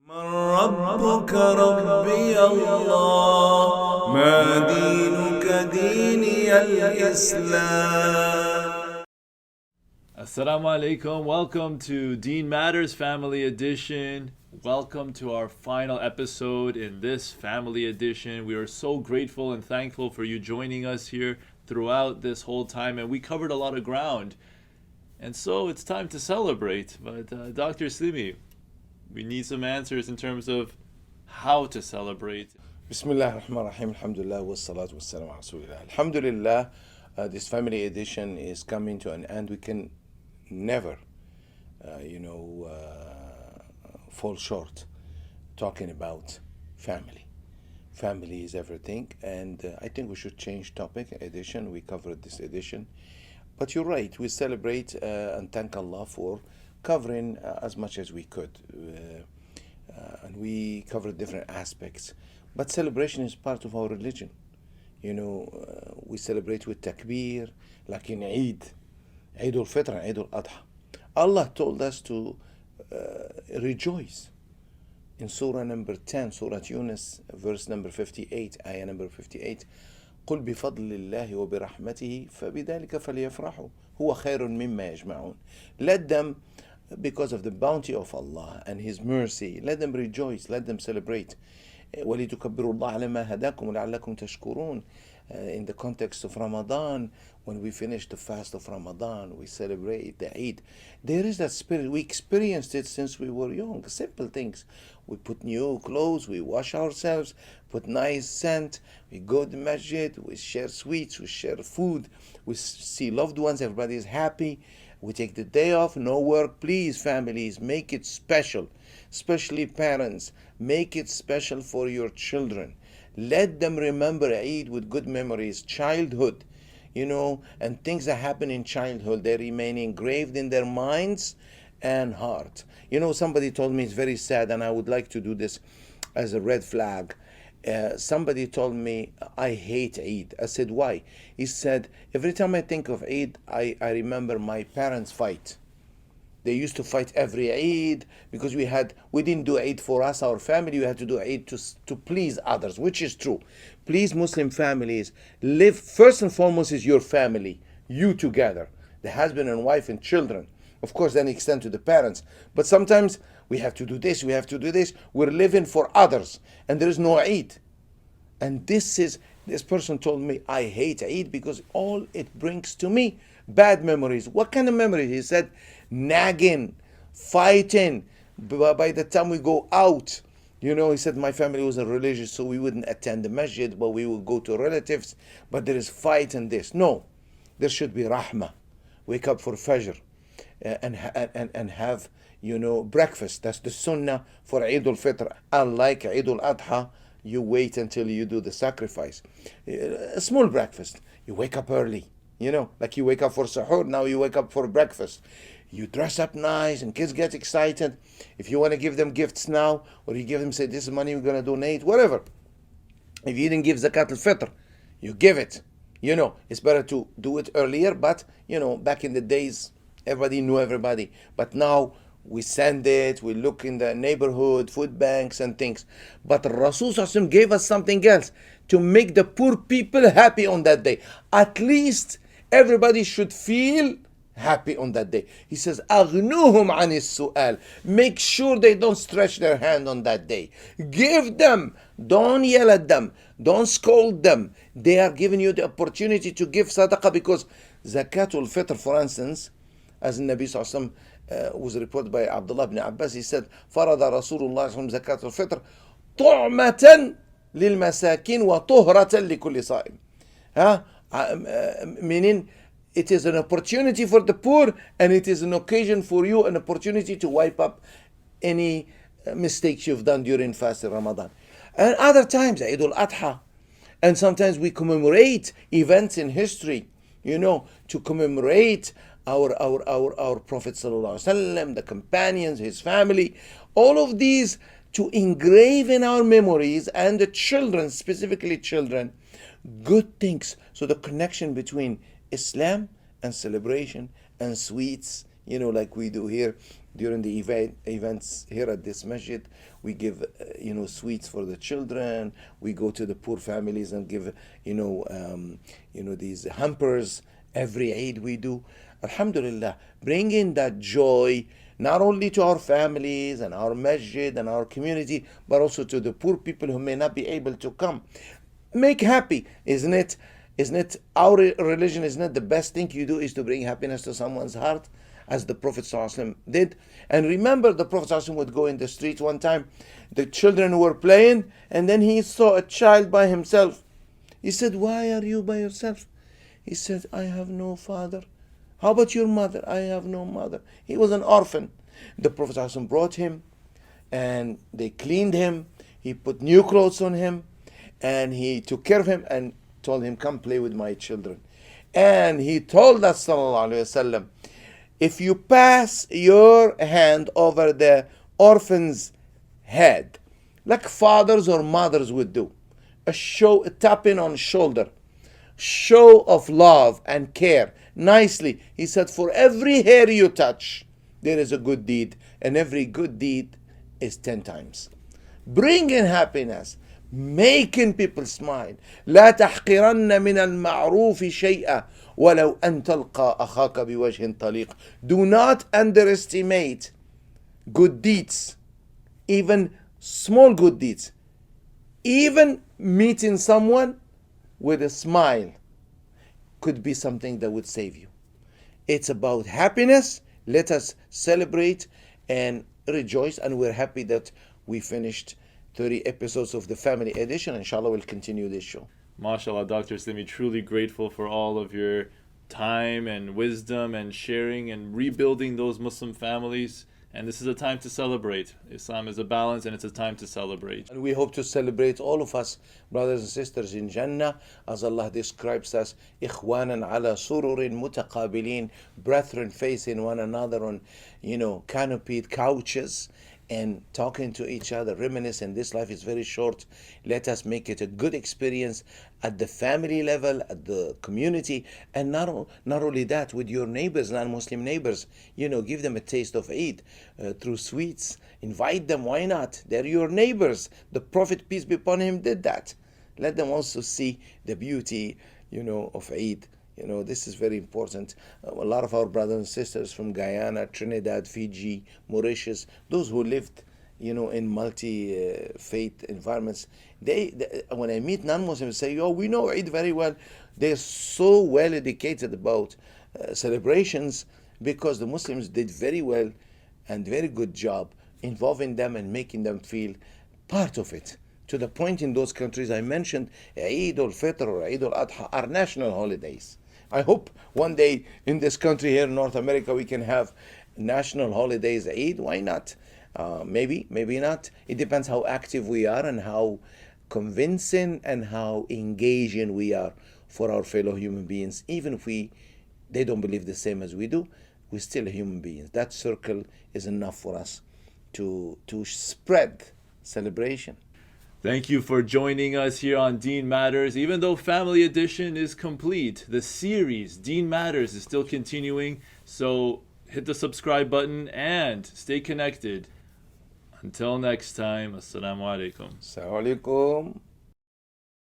من ربك ربي الله ما دينك ديني الإسلام. Assalamu alaikum. Welcome to Deen Matters Family Edition. Welcome to our final episode in this family edition. We are so grateful and thankful for you joining us here throughout this whole time, and we covered a lot of ground. And so it's time to celebrate. But Dr. Slimi, we need some answers in terms of how to celebrate. Bismillah ar-Rahman ar-Rahim, alhamdulillah, wa salatu wa salam ala Rasulillah. Alhamdulillah, this family edition is coming to an end. We can never, fall short talking about family. Family is everything, and I think we should change topic, edition. We covered this edition. But you're right, we celebrate and thank Allah for covering as much as we could. And we covered different aspects. But celebration is part of our religion. We celebrate with takbir, like in Eid al-Fitr and Eid al-Adha. Allah told us to rejoice. In Surah number 10, Surah Yunus, verse number 58, ayah number 58, قل بفضل الله وبرحمته فبذلك فليفرحوا هو خير مما يجمعون. Let them, because of the bounty of Allah and His mercy, let them rejoice, let them celebrate. ولتكبروا الله على ما هداكم ولعلكم تشكرون. In the context of Ramadan, when we finish the fast of Ramadan, we celebrate the Eid. There is that spirit. We experienced it since we were young. Simple things. We put new clothes, we wash ourselves, put nice scent, we go to the Masjid, we share sweets, we share food, we see loved ones, everybody is happy. We take the day off, no work. Please, families, make it special. Especially parents, make it special for your children. Let them remember Eid with good memories, childhood, and things that happen in childhood, they remain engraved in their minds and heart. Somebody told me, it's very sad, and I would like to do this as a red flag. Somebody told me, I hate Eid. I said, why? He said, every time I think of Eid, I remember my parents' fight. They used to fight every Eid because we didn't do Eid for us, our family. We had to do Eid to please others, which is true. Please, Muslim families, live, first and foremost is your family, you together, the husband and wife and children. Of course, then extend to the parents. But sometimes we have to do this, we have to do this. We're living for others, and there is no Eid. And this person told me, I hate Eid because all it brings to me, bad memories. What kind of memories? He said, nagging, fighting. By the time we go out, he said my family wasn't religious, so we wouldn't attend the masjid, but we would go to relatives. But there is fight and this. No, there should be rahmah. Wake up for Fajr and have breakfast. That's the sunnah for Eid al-Fitr. Unlike Eid al-Adha, you wait until you do the sacrifice. A small breakfast. You wake up early. Like you wake up for sahur, now you wake up for breakfast. You dress up nice and kids get excited. If you want to give them gifts now, or you give them, say, this is money we're going to donate, whatever. If you didn't give zakat al-fitr, you give it. It's better to do it earlier, but, back in the days, everybody knew everybody. But now, we send it, we look in the neighborhood, food banks and things. But Rasul ﷺ gave us something else, to make the poor people happy on that day. At least everybody should feel happy on that day. He says, أغنوهم عن السؤال. Make sure they don't stretch their hand on that day. Give them. Don't yell at them. Don't scold them. They are giving you the opportunity to give sadaqah, because zakatul fitr, for instance, as Nabi Sallallahu was reported by Abdullah ibn Abbas, he said, فرض رسول الله صلى الله عليه وسلم زكاة الفطر طعمة للمساكين وطهرة لكل صائم. Meaning, it is an opportunity for the poor, and it is an occasion for you, an opportunity to wipe up any mistakes you've done during fasting Ramadan. And other times, Eid al-Adha. And sometimes we commemorate events in history, to commemorate our Prophet Sallallahu Alaihi Wasallam, the companions, his family. All of these to engrave in our memories, and the children, specifically children, good things. So the connection between Islam and celebration and sweets, like we do here, during the events here at this masjid. We give sweets for the children. We go to the poor families and give these hampers. Every Eid we do. Alhamdulillah, bringing that joy not only to our families and our masjid and our community, but also to the poor people who may not be able to come. Make happy, isn't it? Isn't it our religion? Isn't it the best thing you do is to bring happiness to someone's heart, as the Prophet ﷺ did? And remember, the Prophet ﷺ would go in the street one time. The children were playing, and then he saw a child by himself. He said, "Why are you by yourself?" He said, "I have no father." "How about your mother?" "I have no mother." He was an orphan. The Prophet ﷺ brought him, and they cleaned him. He put new clothes on him, and he took care of him and told him, "Come play with my children." And he told us, sallallahu alaihi wasallam, if you pass your hand over the orphan's head, like fathers or mothers would do, a tapping on shoulder, show of love and care, nicely, he said, for every hair you touch, there is a good deed, and every good deed is 10 times. Bringing happiness, making people smile. لا تحقرن من المعروف شيئا ولو أن تلقى أخاك بوجه طليق. Do not underestimate good deeds, even small good deeds. Even meeting someone with a smile could be something that would save you. It's about happiness. Let us celebrate and rejoice, and we're happy that we finished 30 episodes of the family edition. Inshallah, we'll continue this show. MashaAllah, Dr. Slimi, truly grateful for all of your time and wisdom and sharing and rebuilding those Muslim families. And this is a time to celebrate. Islam is a balance, and it's a time to celebrate. And we hope to celebrate all of us, brothers and sisters, in Jannah, as Allah describes us, إِخْوَانًا عَلَى سُرُرٍ مُتَقَابِلِينَ, brethren facing one another on, canopied couches, and talking to each other, reminiscing. This life is very short. Let us make it a good experience at the family level, at the community, and not only that, with your neighbors, non-Muslim neighbors. Give them a taste of Eid through sweets. Invite them. Why not? They're your neighbors. The Prophet, peace be upon him, did that. Let them also see the beauty, of Eid. This is very important. A lot of our brothers and sisters from Guyana, Trinidad, Fiji, Mauritius, those who lived, in multi-faith environments, they when I meet non-Muslims, say, "Oh, we know Eid very well." They're so well educated about celebrations, because the Muslims did very well and very good job involving them and making them feel part of it. To the point in those countries I mentioned, Eid al-Fitr or Eid al-Adha are national holidays. I hope one day in this country here in North America we can have national holidays, Eid. Why not? Maybe not. It depends how active we are and how convincing and how engaging we are for our fellow human beings. Even if they don't believe the same as we do, we're still human beings. That circle is enough for us to spread celebration. Thank you for joining us here on Deen Matters. Even though Family Edition is complete, the series Deen Matters is still continuing. So hit the subscribe button and stay connected. Until next time, Assalamu alaikum. Assalamu alaikum.